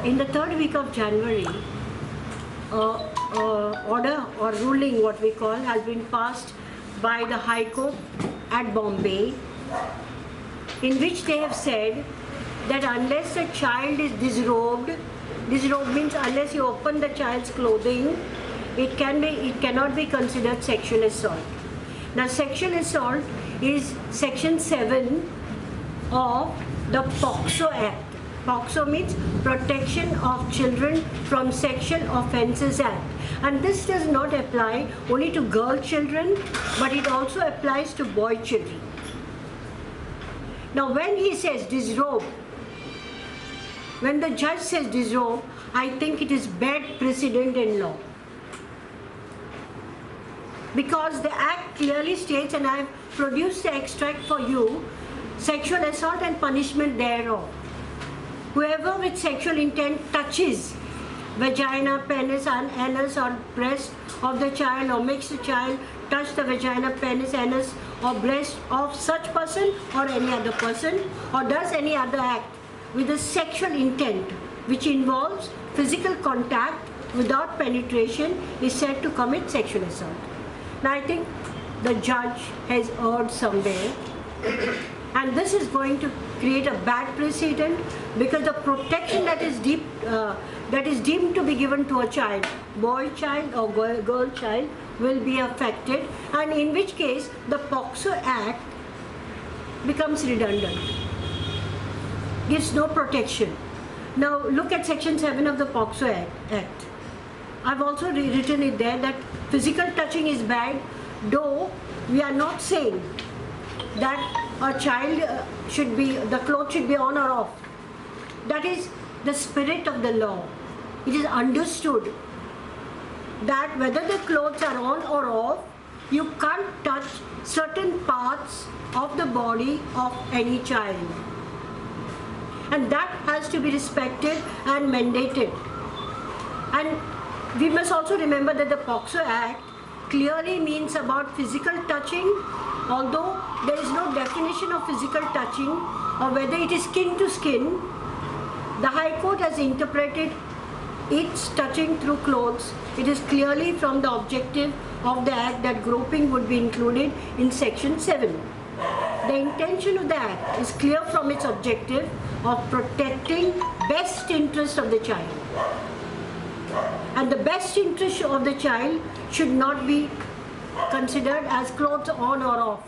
In the third week of January, order or ruling, what we call, has been passed by the High Court at Bombay, in which they have said that unless a child is disrobed means unless you open the child's clothing, it cannot be considered sexual assault. Now, sexual assault is Section 7 of the POCSO Act. POCSO means Protection of Children from Sexual Offences Act. And this does not apply only to girl children, but it also applies to boy children. Now, when he says disrobe, when the judge says disrobe, I think it is bad precedent in law. Because the Act clearly states, and I have produced the extract for you, sexual assault and punishment thereof. Whoever with sexual intent touches vagina, penis, and anus or breast of the child, or makes the child touch the vagina, penis, anus or breast of such person or any other person, or does any other act with a sexual intent which involves physical contact without penetration is said to commit sexual assault. Now, I think the judge has erred somewhere, and this is going to create a bad precedent, because the protection that is deemed to be given to a child, boy child or girl child, will be affected, and in which case the POCSO Act becomes redundant, gives no protection. Now look at Section 7 of the POCSO Act. I've also written it there that physical touching is bad, though we are not saying that a child the clothes should be on or off. That is the spirit of the law. It is understood that whether the clothes are on or off, you can't touch certain parts of the body of any child. And that has to be respected and mandated. And we must also remember that the POCSO Act clearly means about physical touching, although there is no definition of physical touching or whether it is skin to skin. The High Court has interpreted its touching through clothes. It is clearly from the objective of the Act that groping would be included in Section 7. The intention of the Act is clear from its objective of protecting best interest of the child. And the best interest of the child should not be considered as clothes on or off.